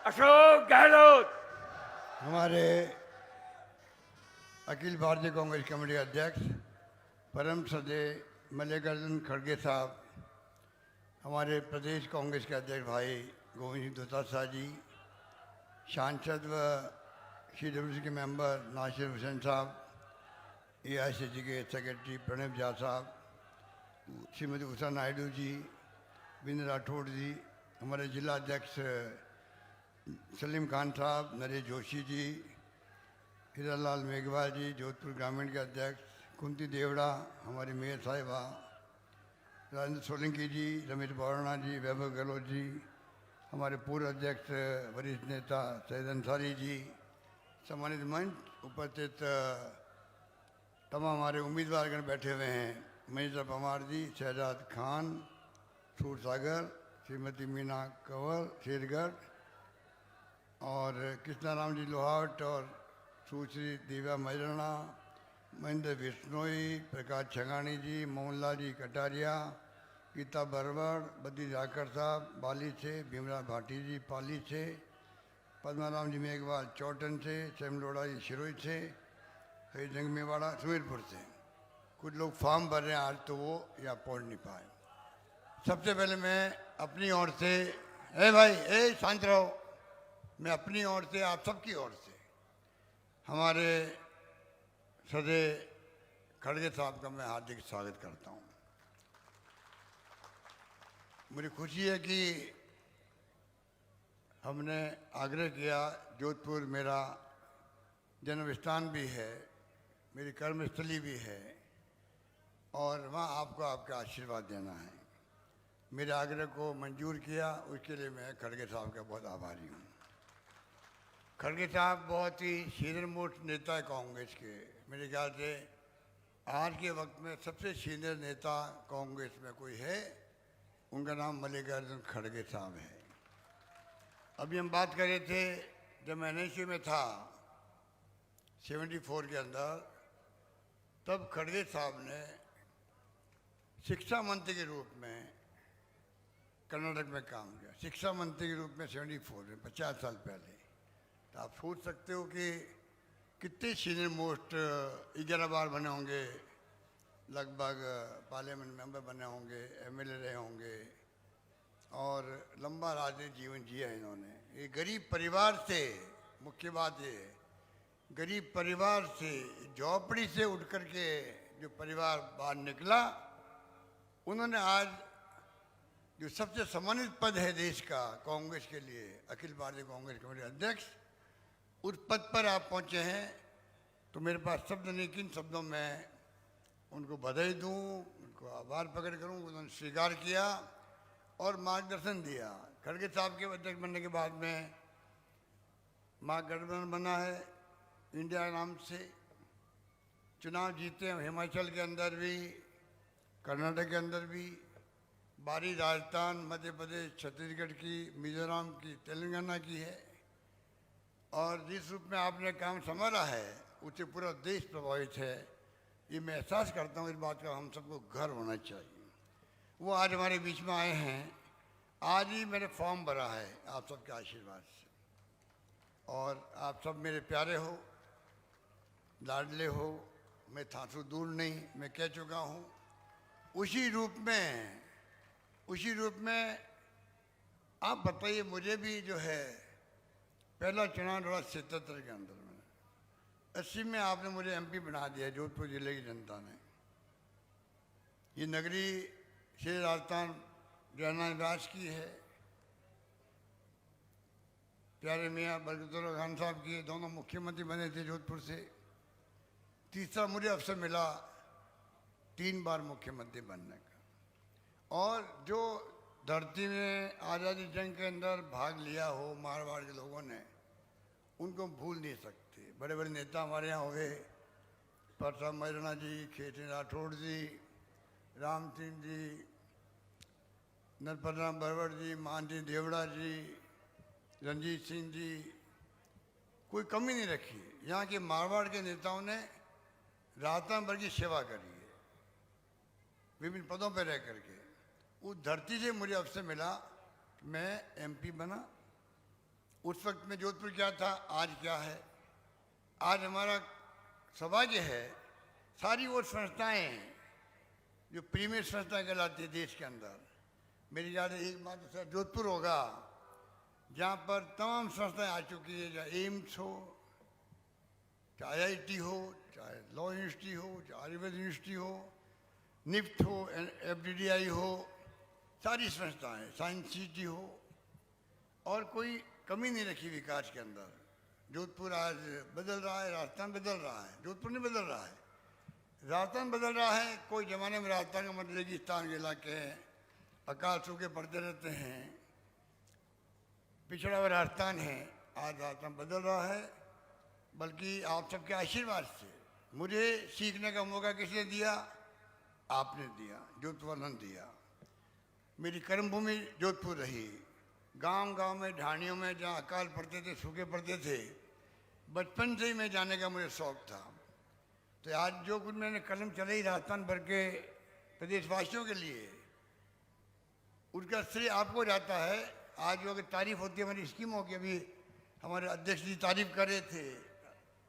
अशोक गहलोत। हमारे अखिल भारतीय कांग्रेस कमेटी अध्यक्ष परम श्रद्धेय मल्लिकार्जुन खड़गे साहब, हमारे प्रदेश कांग्रेस के अध्यक्ष भाई गोविंद सिंह दोतासा जी, सांसद व CWC के मेंबर नासिर हुसैन साहब, AICC के सेक्रेटरी प्रणब झा साहब, श्रीमती उषा नायडू जी, विंद्र राठौड़ जी, हमारे जिला अध्यक्ष सलीम खान साहब, नरेश जोशी जी, हीरालाल मेघवाल जी, जोधपुर ग्रामीण के अध्यक्ष कुंती देवड़ा, हमारी मेयर साहिबा राजेंद्र सोलंकी जी, रमेश बोराना जी, वैभव गहलोत जी, हमारे पूर्व अध्यक्ष वरिष्ठ नेता सैयद अंसारी जी, सम्मानित मंच उपस्थित तमाम हमारे उम्मीदवारगण बैठे हुए हैं, मनीषा पवार जी, शहजाद खान, सूर सागर, श्रीमती मीना कंवर शेरगढ़ और कृष्णाराम जी लोहावट और सुश्री दिव्या मैराना, महेंद्र बिश्नोई, प्रकाश छगानी जी, मोहनलाल जी कटारिया, गीता बरवड़, बद्री जाकर साहब बाली से, भीमराव भाटी जी पाली से, पद्माराम जी मेघवाल चौटन से, सेमलोड़ा जी शिरोई से, हरिजंग मेवाड़ा सुमेरपुर से। कुछ लोग फॉर्म भर रहे हैं आज, तो वो यहाँ पहुँच नहीं पाए। सबसे पहले मैं अपनी ओर से, शांत रहो, मैं अपनी ओर से आप सबकी ओर से हमारे श्रद्धेय खड़गे साहब का मैं हार्दिक स्वागत करता हूँ। मुझे खुशी है कि हमने आग्रह किया, जोधपुर मेरा जन्मस्थान भी है, मेरी कर्मस्थली भी है और वहाँ आपको आपका आशीर्वाद देना है। मेरे आग्रह को मंजूर किया, उसके लिए मैं खड़गे साहब का बहुत आभारी हूँ। खड़गे साहब बहुत ही सीनियर मोस्ट नेता है कांग्रेस के। मेरे ख्याल से आज के वक्त में सबसे सीनियर नेता कांग्रेस में कोई है, उनका नाम मल्लिकार्जुन खड़गे साहब है। अभी हम बात कर रहे थे, जब मैं NSU में था 74 के अंदर, तब खड़गे साहब ने शिक्षा मंत्री के रूप में कर्नाटक में काम किया। शिक्षा मंत्री के रूप में 74 में, 50 साल पहले। तो आप सोच सकते हो कि कितने सीनियर मोस्ट 11 बार बने होंगे, लगभग पार्लियामेंट मेंबर बने होंगे, MLA रहे होंगे और लंबा राजनीतिक जीवन जिया इन्होंने। ये गरीब परिवार से, मुख्य बात ये गरीब परिवार से, झोपड़ी से उठ कर के जो परिवार बाहर निकला, उन्होंने आज जो सबसे सम्मानित पद है देश का कांग्रेस के लिए, अखिल भारतीय कांग्रेस कमेटी अध्यक्ष, उस पद पर आप पहुंचे हैं। तो मेरे पास शब्द नहीं, किन शब्दों में उनको बधाई दूं, उनको आभार प्रकट करूं। उन्होंने स्वीकार किया और मार्गदर्शन दिया। खड़गे साहब के अध्यक्ष बनने के बाद में महागठबंधन बना है इंडिया नाम से, चुनाव जीते हैं हिमाचल के अंदर भी, कर्नाटक के अंदर भी, बारी राजस्थान, मध्य प्रदेश, छत्तीसगढ़ की, मिजोरम की, तेलंगाना की है। और जिस रूप में आपने काम संभाला है उससे पूरा देश प्रभावित है। ये मैं एहसास करता हूँ, इस बात का हम सबको गर्व होना चाहिए। वो आज हमारे बीच में आए हैं। आज ही मैंने फॉर्म भरा है आप सबके आशीर्वाद से, और आप सब मेरे प्यारे हो, लाडले हो। मैं था तो दूर नहीं, मैं कह चुका हूँ। उसी रूप में आप बताइए, मुझे भी जो है पहला चुनाव लड़ा 77 के अंदर में, 80 में आपने मुझे MP बना दिया जोधपुर जिले की जनता ने। ये नगरी श्री राजस्थान जयनारायण व्यास की है, प्यारे मियाँ बरकतुल्लाह खान साहब की, दोनों मुख्यमंत्री बने थे जोधपुर से। तीसरा मुझे अवसर मिला 3 बार मुख्यमंत्री बनने का। और जो धरती में आज़ादी जंग के अंदर भाग लिया हो मारवाड़ के लोगों ने, उनको भूल नहीं सकते। बड़े बड़े नेता हमारे यहाँ हुए, परसाम मैराना जी, खेतन राठौड़ जी, राम सिंह जी, नरपतराम बरवड़ जी, मानजी देवड़ा जी, रंजीत सिंह जी, कोई कमी नहीं रखी। यहाँ के मारवाड़ के नेताओं ने राजस्थान भर की सेवा करी है, विभिन्न पदों पर रह करके। उस धरती से मुझे अवसर मिला, मैं MP बना उस वक्त में जोधपुर क्या था, आज क्या है। आज हमारा सौभाग्य है, सारी वो संस्थाएं जो प्रीमियर संस्थाएं कहलाती है देश के अंदर, मेरी याद है एकमात्र शहर जोधपुर होगा जहाँ पर तमाम संस्थाएं आ चुकी है, चाहे एम्स हो, चाहे IIT हो, चाहे लॉ यूनिवर्सिटी हो, चाहे आयुर्वेद यूनिवर्सिटी हो, निफ्ट हो, FDDI हो, सारी संस्थाएं, साइंस सिटी हो, और कोई कमी नहीं रखी विकास के अंदर। जोधपुर आज बदल रहा है, राजस्थान बदल रहा है, जोधपुर नहीं बदल रहा है, राजस्थान बदल रहा है। कोई ज़माने में राजस्थान का मतलब रेगिस्तान के इलाके हैं, अकाल सूखे पड़ते रहते हैं, पिछड़ा हुआ राजस्थान है। आज राजस्थान बदल रहा है, बल्कि आप सबके आशीर्वाद से। मुझे सीखने का मौका किसने दिया? आपने दिया, जोधपुर ने दिया। मेरी कर्मभूमि जोधपुर रही। गांव-गांव में, ढाणियों में जहाँ अकाल पड़ते थे, सूखे पड़ते थे, बचपन से ही मैं जाने का मुझे शौक़ था। तो आज जो कुछ मैंने कलम चलाई राजस्थान भर के प्रदेशवासियों के लिए, उसका श्रेय आपको जाता है। आज जो अगर तारीफ होती है हमारी स्कीमों की, अभी हमारे अध्यक्ष जी तारीफ कर रहे थे,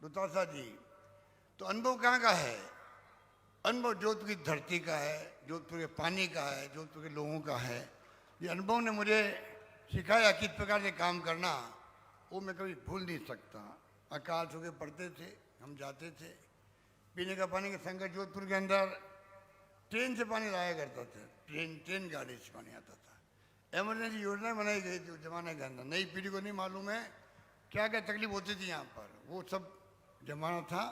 दुतासा जी, तो अनुभव कहाँ का है? अनुभव जोधपुर की धरती का है, जोधपुर के पानी का है, जोधपुर के लोगों का है। ये अनुभव ने मुझे सिखाया किस प्रकार से काम करना, वो मैं कभी भूल नहीं सकता। अकाल सूखे पड़ते थे, हम जाते थे, पीने का पानी का संकट जोधपुर के अंदर, ट्रेन से पानी लाया करता था, ट्रेन गाड़ी से पानी आता था। एमरजेंसी योजनाएं बनाई गई थी उस जमाने के अंदर। नई पीढ़ी को नहीं मालूम है क्या क्या तकलीफ होती थी यहाँ पर, वो सब जमाना था।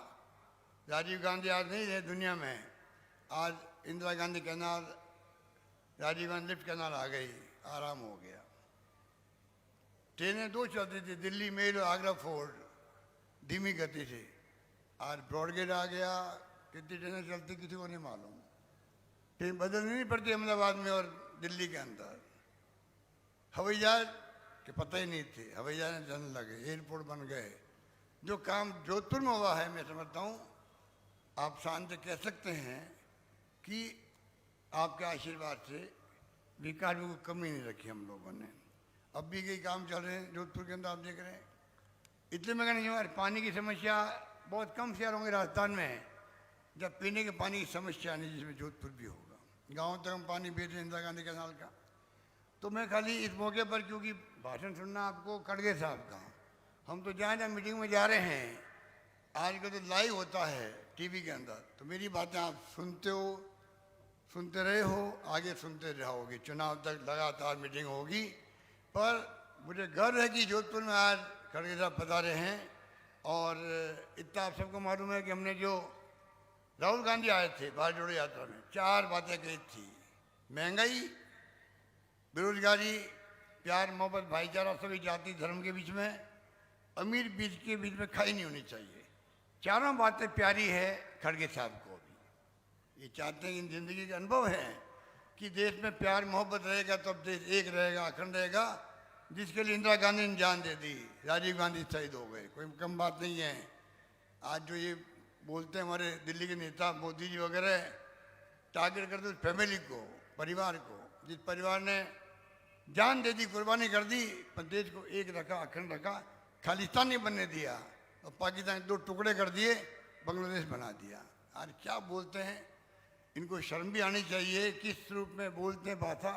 राजीव गांधी आज नहीं रहे दुनिया में, आज Indira Gandhi canal, Rajiv Gandhi lift canal आ गई, आराम हो गया। ट्रेनें 2 चलती थी, दिल्ली मेल और आगरा फोर्ट, धीमी गति से। आज ब्रॉडगेज आ गया, कितनी ट्रेनें चलती किसी को नहीं मालूम। ट्रेन बदलनी नहीं पड़ती अहमदाबाद में और दिल्ली के अंदर। हवाई जहाज के पता ही नहीं थे, हवाई जहाज चलने लगे, एयरपोर्ट बन गए। जो काम जोधपुर में हुआ है, मैं समझता हूँ आप शान से कह सकते हैं कि आपके आशीर्वाद से विकास में कोई कमी नहीं रखी हम लोगों ने। अब भी कई काम चल रहे हैं जोधपुर के अंदर, आप देख रहे हैं। इसलिए मैं कहना चाहूँगा पानी की समस्या बहुत कम शहर होंगे राजस्थान में जब पीने के पानी की समस्या नहीं, जिसमें जोधपुर भी होगा। गाँव तक हम पानी भेज रहे हैं इंदिरा गांधी कैनाल का। तो मैं खाली इस मौके पर, क्योंकि भाषण सुनना आपको खड़गे साहब का, हम तो जहाँ जहाँ मीटिंग में जा रहे हैं, आजकल तो लाइव होता है टीवी के अंदर, तो मेरी बातें आप सुनते हो, सुनते रहे हो, आगे सुनते रहोगे। चुनाव तक लगातार मीटिंग होगी। पर मुझे गर्व है कि जोधपुर में आज खड़गे साहब पधारे हैं। और इतना आप सबको मालूम है कि हमने जो राहुल गांधी आए थे भारत जोड़ो यात्रा में, 4 बातें कही थी। महंगाई, बेरोजगारी, प्यार मोहब्बत भाईचारा सभी जाति धर्म के बीच में, अमीर बीच के बीच में खाई नहीं होनी चाहिए। चारों बातें प्यारी है खड़गे साहब को भी। ये चाहते हैं, इन जिंदगी के अनुभव है कि देश में प्यार मोहब्बत रहेगा तब देश एक रहेगा, अखंड रहेगा, जिसके लिए इंदिरा गांधी ने जान दे दी, राजीव गांधी शहीद हो गए। कोई कम बात नहीं है। आज जो ये बोलते हैं हमारे दिल्ली के नेता मोदी जी वगैरह, टारगेट करते उस फैमिली को, परिवार को, जिस परिवार ने जान दे दी, कुर्बानी कर दी, पर देश को एक रखा, अखंड रखा, खालिस्तान नहीं बनने दिया और पाकिस्तान 2 टुकड़े कर दिए, बांग्लादेश बना दिया। आज क्या बोलते हैं, इनको शर्म भी आनी चाहिए। किस रूप में बोलते हैं भाषा,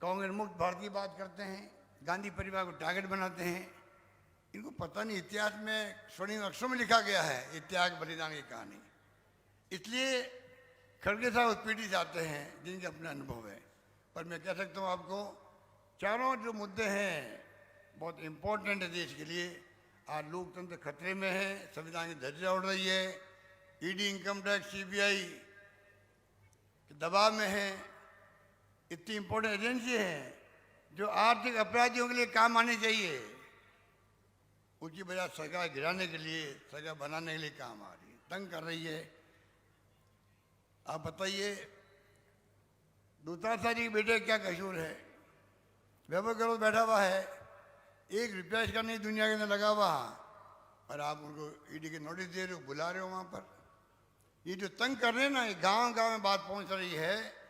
कांग्रेस मुक्त भारत की बात करते हैं, गांधी परिवार को टारगेट बनाते हैं। इनको पता नहीं इतिहास में स्वर्णिम अक्षरों में लिखा गया है इतिहास बलिदान की कहानी। इसलिए खड़गे साहब उस पीढ़ी से आते हैं जिनके अपने अनुभव है। पर मैं कह सकता हूँ आपको, चारों जो मुद्दे हैं बहुत इम्पोर्टेंट है देश के लिए। आज लोकतंत्र खतरे में है, संविधान की धज्जियां उड़ रही है, ईडी, इनकम टैक्स, CBI के दबाव में है। इतनी इम्पोर्टेंट एजेंसी है जो आर्थिक अपराधियों के लिए काम आनी चाहिए, उसकी बजाय सरकार गिराने के लिए, सरकार बनाने के लिए काम आ रही है, तंग कर रही है। आप बताइए, दूसरा सारी बेटे क्या कसूर है? वैभव गहलोत बैठा हुआ है, 1 रुपया इसका नहीं दुनिया के अंदर लगा हुआ, और आप उनको ईडी के नोटिस दे रहे हो, बुला रहे हो वहाँ पर। ये जो तंग कर रहे हैं ना, ये गांव-गांव में बात पहुँच रही है।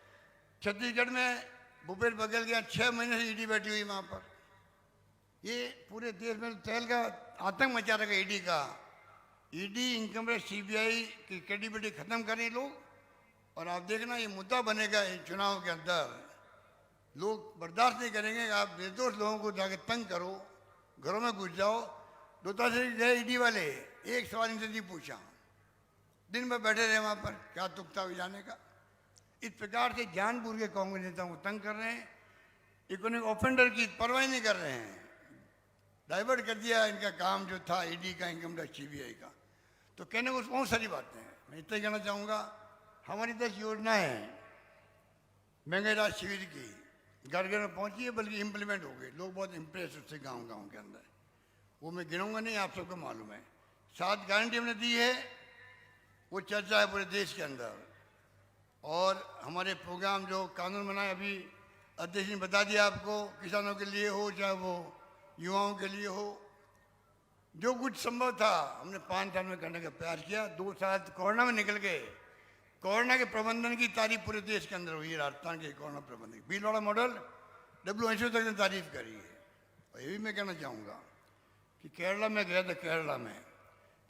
छत्तीसगढ़ में भूपेश बघेल के यहाँ 6 महीने से ईडी बैठी हुई वहाँ पर। ये पूरे देश में तेल का आतंक मचा रहेगा ईडी का। ईडी, इनकम टैक्स, सीबीआई की क्रेडिबिलिटी खत्म करें लोग, और आप देखना ये मुद्दा बनेगा इन चुनाव के अंदर। लोग बर्दाश्त नहीं करेंगे कि आप निर्दोष लोगों को जाके तंग करो, घरों में घुस जाओ। दोता से गए ईडी वाले, एक सवाल इनसे नहीं पूछा, दिन भर बैठे रहे वहाँ पर, क्या तुकता हो जाने का। इस प्रकार से जानबूझ के कांग्रेस नेताओं को तंग कर रहे हैं, इकोनॉमिक ऑफेंडर की परवाह नहीं कर रहे हैं। डाइवर्ट कर दिया इनका काम जो था ईडी का, इनकम टैक्स, सीबीआई का। तो कहने को बहुत सारी बातें हैं, मैं इतना ही कहना चाहूँगा। हमारी 10 योजनाएं हैं महंगाई राहत शिविर की, घर घर में पहुँची है, बल्कि इम्प्लीमेंट हो गई। लोग बहुत इम्प्रेस उससे गाँव गाँव के अंदर। वो मैं गिनूंगा नहीं, आप सबको मालूम है। 7 गारंटी हमने दी है, वो चर्चा है पूरे देश के अंदर। और हमारे प्रोग्राम जो कानून बनाए, अभी अध्यक्ष ने बता दिया आपको, किसानों के लिए हो चाहे वो युवाओं के लिए हो, जो कुछ संभव था हमने 5 साल में करने का प्रयास किया। 2 साल कोरोना में निकल गए। कोरोना के प्रबंधन की तारीफ पूरे देश के अंदर हुई है। राजस्थान के कोरोना प्रबंधन भीलवाड़ा मॉडल WHO तक ने तारीफ करी है। और ये भी मैं कहना चाहूँगा कि केरला में गया था।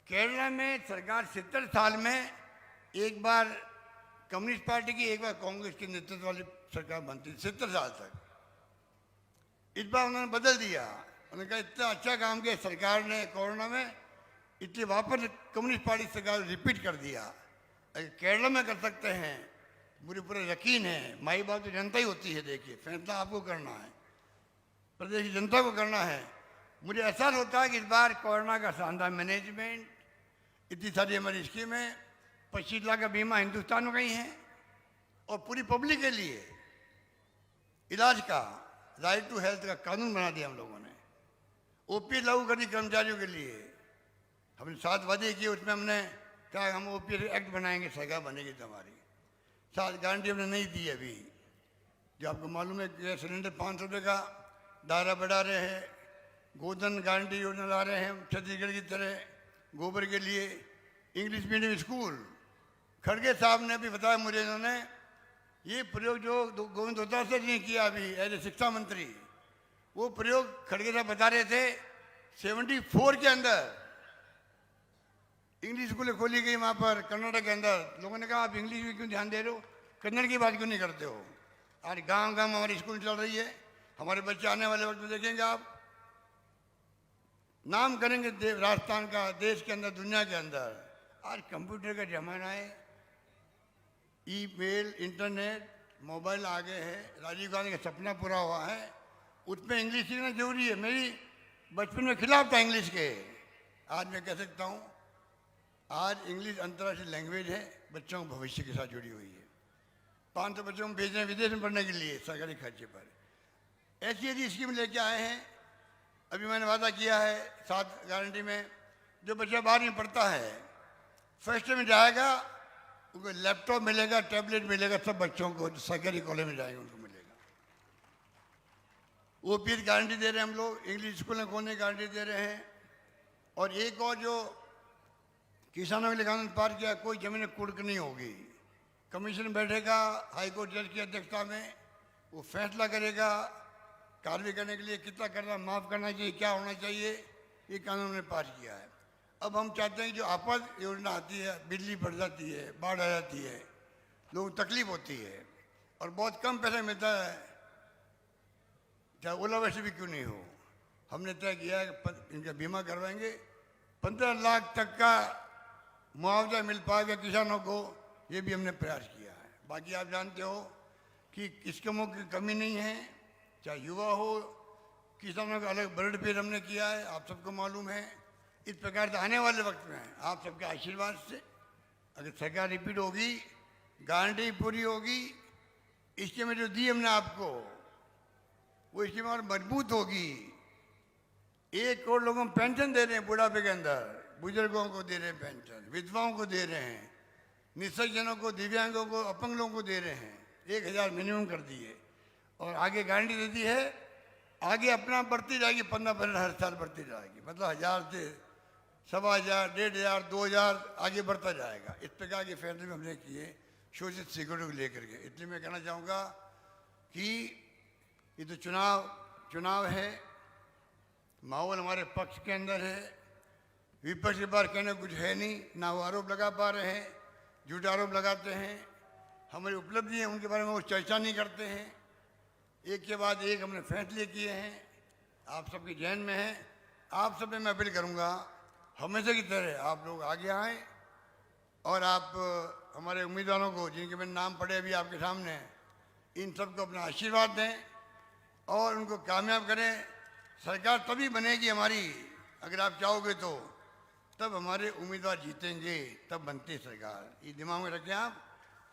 केरला में सरकार 70 साल में एक बार कम्युनिस्ट पार्टी की, एक बार कांग्रेस के नेतृत्व वाली सरकार बनती थी 70 साल तक। इस बार उन्होंने बदल दिया। उन्होंने कहा इतना अच्छा काम किया सरकार ने कोरोना में, इसलिए वापस कम्युनिस्ट पार्टी सरकार रिपीट कर दिया। अगर केरला में कर सकते हैं, मुझे पूरा यकीन है। माई बाप तो जनता ही होती है। देखिए, फैसला आपको करना है, प्रदेश की जनता को करना है। मुझे एहसास होता है कि इस बार कोरोना का शानदार मैनेजमेंट, इतनी सारी हमारी स्कीमें, 25 लाख का बीमा हिंदुस्तान में गई हैं, और पूरी पब्लिक के लिए इलाज का राइट टू हेल्थ का कानून बना दिया हम लोगों ने। ओपीएस लागू कर दी कर्मचारियों के लिए। हमने 7 वादे किए, उसमें हमने कहा हम ओपीएस एक्ट बनाएंगे, सरकार बनेगी तो हमारी। 7 गारंटी हमने नहीं दी अभी। जो आपको मालूम है, गैस सिलेंडर 500 रुपये का दायरा बढ़ा रहे हैं, गोधन गारंटी योजना ला रहे हैं छत्तीसगढ़ की तरह गोबर के लिए, इंग्लिश मीडियम स्कूल। खड़गे साहब ने भी बताया मुझे, इन्होंने ये प्रयोग जो गोविंद दोतासर जी ने किया अभी एज ए शिक्षा मंत्री, वो प्रयोग खड़गे साहब बता रहे थे 74 के अंदर इंग्लिश स्कूलें खोली गई वहाँ पर कर्नाटक के अंदर। लोगों ने कहा आप इंग्लिश में क्यों ध्यान दे रहे हो, कन्नड़ की बात क्यों नहीं करते हो। आज गांव गांव हमारी स्कूल चल रही है। हमारे बच्चे आने वाले वक्त में देखेंगे, आप नाम करेंगे राजस्थान का, देश के अंदर, दुनिया के अंदर। आज कंप्यूटर का जमाना है, ईमेल, इंटरनेट, मोबाइल आ गए हैं। राजीव गांधी का सपना पूरा हुआ है, उसमें इंग्लिश सीखना जरूरी है। मेरी बचपन में खिलाफ था इंग्लिश के, आज मैं कह सकता हूँ आज इंग्लिश अंतर्राष्ट्रीय लैंग्वेज है, बच्चों के भविष्य के साथ जुड़ी हुई है। 500 बच्चों को भेज रहे हैं विदेश में पढ़ने के लिए सरकारी खर्चे पर। ऐसी ऐसी स्कीम लेके आए हैं। अभी मैंने वादा किया है 7 गारंटी में, जो बच्चा 12वीं में पढ़ता है, फर्स्ट में जाएगा, उनको लैपटॉप मिलेगा, टैबलेट मिलेगा। सब बच्चों को जो सरकारी कॉलेज में जाएंगे उनको मिलेगा। ओपीएस गारंटी दे रहे हैं हम लोग, इंग्लिश स्कूलें खोलने की गारंटी दे रहे हैं। और एक और जो किसानों के लिए कानून पास किया, कोई जमीन कुर्क नहीं होगी। कमीशन बैठेगा हाईकोर्ट जज की अध्यक्षता में, वो फैसला करेगा कार्रवाई करने के लिए कितना करना, माफ़ करना चाहिए, क्या होना चाहिए। ये कानून ने पास किया है। अब हम चाहते हैं कि जो आपात योजना आती है, बिजली बढ़ जाती है, बाढ़ आ जाती है, लोगों को तकलीफ होती है और बहुत कम पैसा मिलता है, चाहे ओलावृष्टि भी क्यों नहीं हो, हमने तय किया है कि इनका बीमा करवाएंगे। 15 लाख तक का मुआवजा मिल पाएगा किसानों को, ये भी हमने प्रयास किया है। बाकी आप जानते हो कि स्कीमों की कमी नहीं है, चाहे युवा हो, किसानों का अलग बजट पेश हमने किया है, आप सबको मालूम है। इस प्रकार से आने वाले वक्त में आप सबके आशीर्वाद से अगर सरकार रिपीट होगी, गारंटी पूरी होगी, स्कीमें जो दी हमने आपको वो स्कीम और मजबूत होगी। 1 करोड़ लोगों को पेंशन दे रहे हैं बुढ़ापे के अंदर, बुजुर्गों को दे रहे हैं पेंशन, विधवाओं को दे रहे हैं, निःसज्जनों को, दिव्यांगों को, अपंग लोगों को दे रहे हैं। 1000 मिनिमम कर दिए और आगे गारंटी दे दी है, आगे अपना बढ़ती जाएगी, 15% हर साल बढ़ती जाएगी। मतलब 1000 से 1500, 1500, 2000 आगे बढ़ता जाएगा। इस प्रकार के फैसले में हमने किए शोषित सिक्योरिटी को लेकर के। इसलिए मैं कहना चाहूँगा कि ये तो चुनाव है, माहौल हमारे पक्ष के अंदर है। विपक्ष के पास कहने कुछ है नहीं, ना वो आरोप लगा पा रहे हैं, झूठे आरोप लगाते हैं। हमारी उपलब्धि है उनके बारे में वो चर्चा नहीं करते हैं। एक के बाद एक हमने फैसले किए हैं, आप सबके जहन में है। आप सब मैं अपील करूंगा, हमेशा की तरह आप लोग आगे आएँ और आप हमारे उम्मीदवारों को, जिनके मैंने नाम पढ़े अभी आपके सामने, इन सबको अपना आशीर्वाद दें और उनको कामयाब करें। सरकार तभी बनेगी हमारी, अगर आप चाहोगे तो, तब हमारे उम्मीदवार जीतेंगे, तब बनती सरकार। ये दिमाग में रखें आप।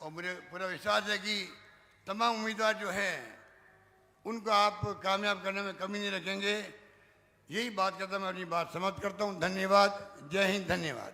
और मुझे पूरा विश्वास है कि तमाम उम्मीदवार जो हैं उनको आप कामयाब करने में कमी नहीं रखेंगे। यही बात करता मैं अपनी बात समाप्त करता हूँ। धन्यवाद। जय हिंद। धन्यवाद।